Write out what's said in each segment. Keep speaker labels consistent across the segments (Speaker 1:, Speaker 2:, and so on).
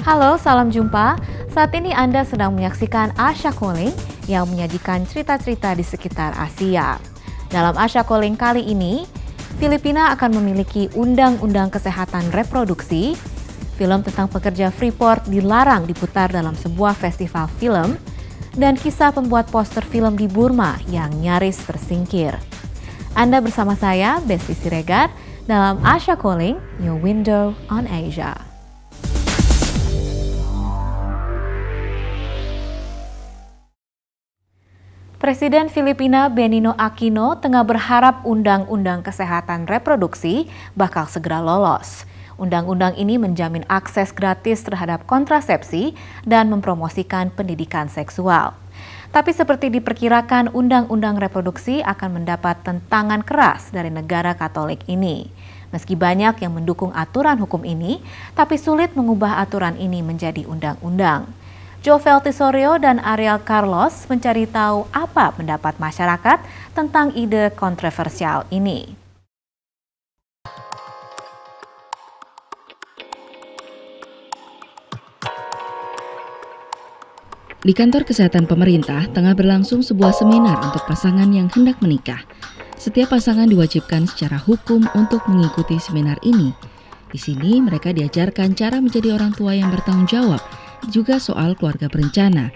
Speaker 1: Halo, salam jumpa. Saat ini Anda sedang menyaksikan Asia Calling yang menyajikan cerita-cerita di sekitar Asia. Dalam Asia Calling kali ini, Filipina akan memiliki undang-undang kesehatan reproduksi. Film tentang pekerja Freeport dilarang diputar dalam sebuah festival film. Dan kisah pembuat poster film di Burma yang nyaris tersingkir. Anda bersama saya, Besti Siregar, dalam Asia Calling, Your Window on Asia. Presiden Filipina Benigno Aquino tengah berharap undang-undang kesehatan reproduksi bakal segera lolos. Undang-undang ini menjamin akses gratis terhadap kontrasepsi dan mempromosikan pendidikan seksual. Tapi seperti diperkirakan, undang-undang reproduksi akan mendapat tentangan keras dari negara Katolik ini. Meski banyak yang mendukung aturan hukum ini, tapi sulit mengubah aturan ini menjadi undang-undang. Jovel Tisorio dan Ariel Carlos mencari tahu apa pendapat masyarakat tentang ide kontroversial ini.
Speaker 2: Di kantor kesehatan pemerintah tengah berlangsung sebuah seminar untuk pasangan yang hendak menikah. Setiap pasangan diwajibkan secara hukum untuk mengikuti seminar ini. Di sini mereka diajarkan cara menjadi orang tua yang bertanggung jawab, juga soal keluarga berencana.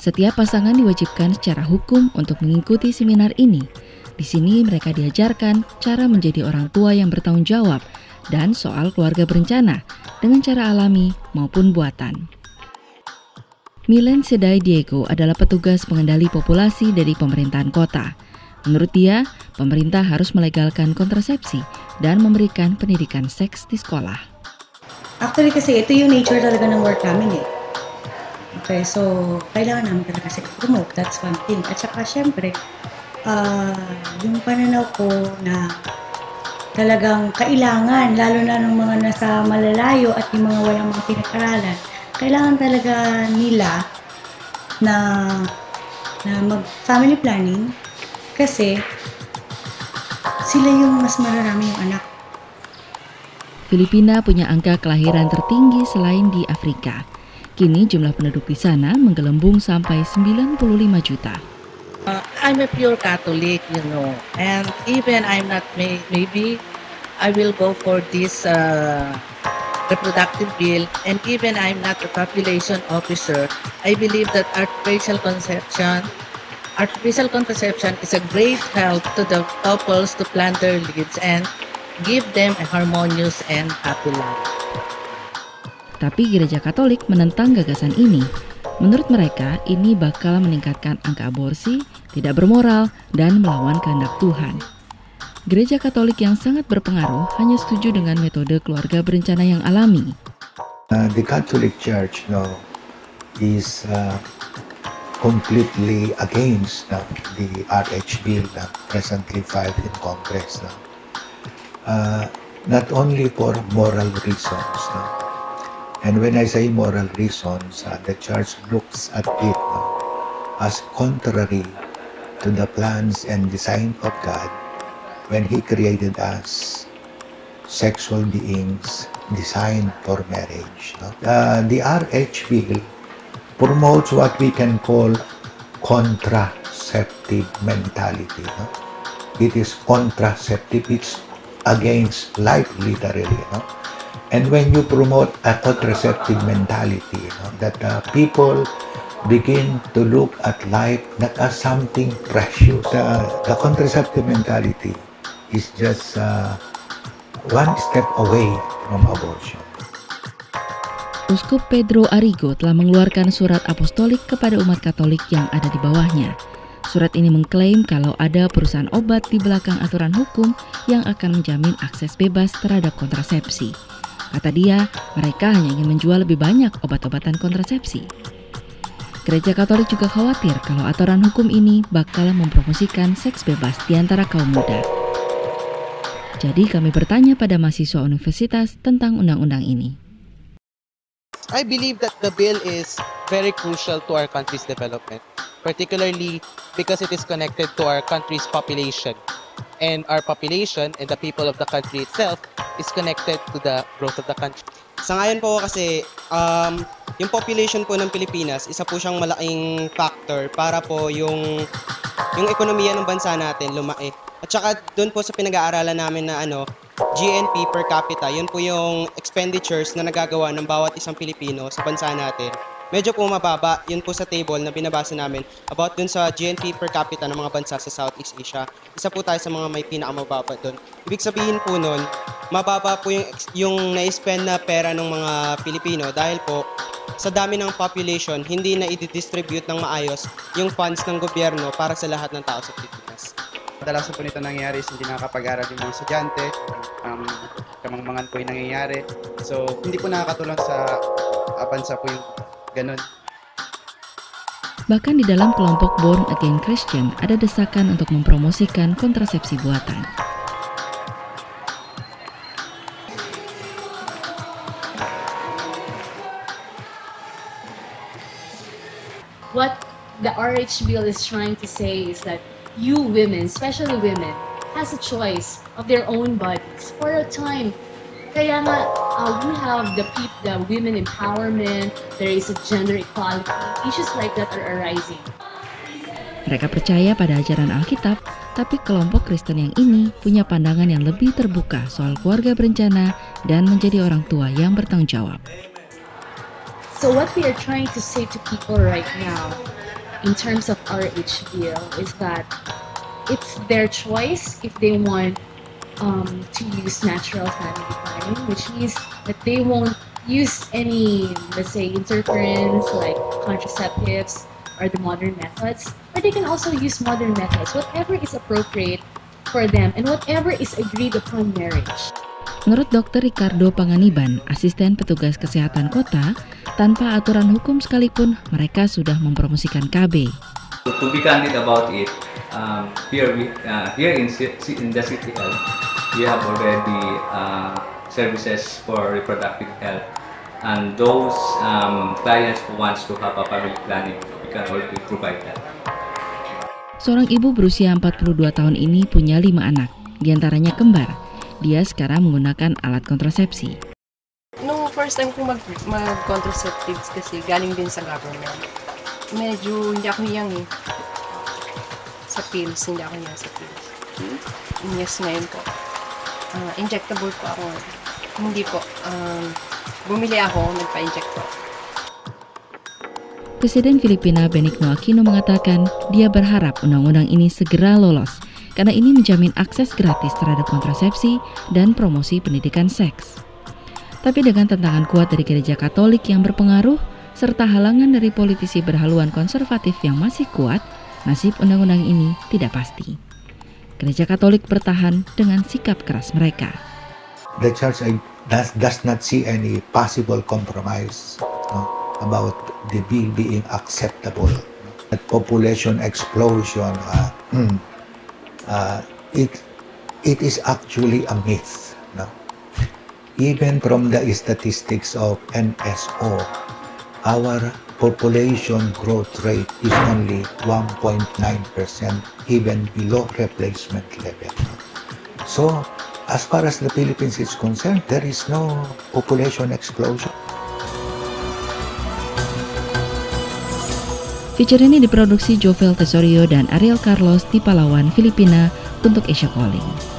Speaker 2: Setiap pasangan diwajibkan secara hukum untuk mengikuti seminar ini. Di sini mereka diajarkan cara menjadi orang tua yang bertanggung jawab dan soal keluarga berencana dengan cara alami maupun buatan. Milen Sedai Diego adalah petugas pengendali populasi dari pemerintahan kota. Menurut dia, pemerintah harus melegalkan kontrasepsi dan memberikan pendidikan seks di sekolah.
Speaker 3: Actually kasi ito yung nature talaga ng work namin eh. Okay, so kailangan namin talaga kasi promote, that's one thing. At saka syempre, yung pananaw ko na talagang kailangan, lalo na ng mga nasa malalayo at yung mga walang mga pinag-aralan, kailangan talaga nila na mag-family planning kasi sila yung mas mararami yung anak.
Speaker 2: Filipina punya angka kelahiran tertinggi selain di Afrika. Kini jumlah penduduk di sana menggelembung sampai 95 juta.
Speaker 4: I'm a pure Catholic, and even I'm not, maybe I will go for this reproductive bill, and even I'm not a population officer, I believe that artificial contraception is a great help to the couples to plan their lives and give them a harmonious and happy life.
Speaker 2: Tapi Gereja Katolik menentang gagasan ini. Menurut mereka, ini bakal meningkatkan angka aborsi, tidak bermoral, dan melawan kehendak Tuhan. Gereja Katolik yang sangat berpengaruh hanya setuju dengan metode keluarga berencana yang alami.
Speaker 5: The Catholic Church is completely against the RH bill presently filed in Congress. Not only for moral reasons. And when I say moral reasons, the Church looks at it as contrary to the plans and design of God when He created us sexual beings designed for marriage. The RH bill promotes what we can call contraceptive mentality. It is contraceptive, it's against life literally. And when you promote a contraceptive mentality, that people begin to look at life not as something precious. The contraceptive mentality is just one step away from abortion.
Speaker 2: Uskup Pedro Arrigo telah mengeluarkan surat apostolik kepada umat Katolik yang ada di bawahnya. Surat ini mengklaim kalau ada perusahaan obat di belakang aturan hukum yang akan menjamin akses bebas terhadap kontrasepsi. Kata dia, mereka hanya ingin menjual lebih banyak obat-obatan kontrasepsi. Gereja Katolik juga khawatir kalau aturan hukum ini bakal mempromosikan seks bebas di antara kaum muda. Jadi kami bertanya pada mahasiswa universitas tentang undang-undang ini.
Speaker 6: I believe that the bill is very crucial to our country's development, particularly because it is connected to our country's population. and our population and the people of the country itself is connected to the growth of the country.
Speaker 7: Sa ngayon po kasi, yung population po ng Pilipinas, isa po siyang malaking factor para po yung ekonomiya ng bansa natin lumaki. At saka doon po sa pinag-aaralan namin na GNP per capita, yun po yung expenditures na nagagawa ng bawat isang Pilipino sa bansa natin. Medyo po mababa, yun po sa table na binabasa namin about dun sa GNP per capita ng mga bansa sa Southeast Asia. Isa po tayo sa mga may pinakamababa dun. Ibig sabihin po nun, mababa po yung na-spend na pera ng mga Pilipino dahil po sa dami ng population, hindi na i-distribute ng maayos yung funds ng gobyerno para sa lahat ng tao sa Pilipinas.
Speaker 8: Kadalasan po nito nangyayari is hindi nakakapag-aral yung mga estudyante, kamangmangan po yung nangyayari. So, hindi po nakakatulong sa bansa po yung ganun.
Speaker 2: Bahkan di dalam kelompok Born Again Christian ada desakan untuk mempromosikan kontrasepsi buatan.
Speaker 9: What the RH bill is trying to say is that you women, especially women, has a choice of their own bodies for a time. Kaya nga, we have the women empowerment, there is a gender equality, issues like that are arising.
Speaker 2: Mereka percaya pada ajaran Alkitab, tapi kelompok Kristen yang ini punya pandangan yang lebih terbuka soal keluarga berencana dan menjadi orang tua yang bertanggung jawab.
Speaker 9: So what we are trying to say to people right now, in terms of RH bill, is that it's their choice if they want to use natural family planning, which means that they won't use any, let's say, interference like contraceptives or the modern methods, or they can also use modern methods, whatever is appropriate for them and whatever is agreed upon marriage.
Speaker 2: Menurut Dr. Ricardo Panganiban, asisten petugas kesehatan kota, tanpa aturan hukum sekalipun mereka sudah mempromosikan KB.
Speaker 10: To be candid about it, here in the city health, we have already services for reproductive health, and those clients who wants to have a family planning, we can already provide that.
Speaker 2: Seorang ibu berusia 42 tahun ini punya 5 anak, diantaranya kembar. Dia sekarang menggunakan alat kontrasepsi.
Speaker 11: Nung first time kong mag-contraceptives kasi galing din sa government, medyo hindi ako hiyang sa pills, hindi ako hiyang sa pills. Yes, ngayon po. Injectable po ako. Hindi po. Bumili ako, nagpa-inject po.
Speaker 2: Presiden Filipina Benigno Aquino mengatakan dia berharap undang-undang ini segera lolos karena ini menjamin akses gratis terhadap kontrasepsi dan promosi pendidikan seks. Tapi dengan tantangan kuat dari gereja Katolik yang berpengaruh serta halangan dari politisi berhaluan konservatif yang masih kuat, nasib undang-undang ini tidak pasti. Gereja Katolik bertahan dengan sikap keras mereka.
Speaker 5: The church does not see any possible compromise about the bill being acceptable. That population explosion, it is actually a myth. Even from the statistics of NSO, our population growth rate is only 1.9%, even below replacement level. So, as far as the Philippines is concerned, there is no population explosion.
Speaker 2: Feature ini diproduksi Jovel Tesorio dan Ariel Carlos di Palawan, Filipina untuk Asia Calling.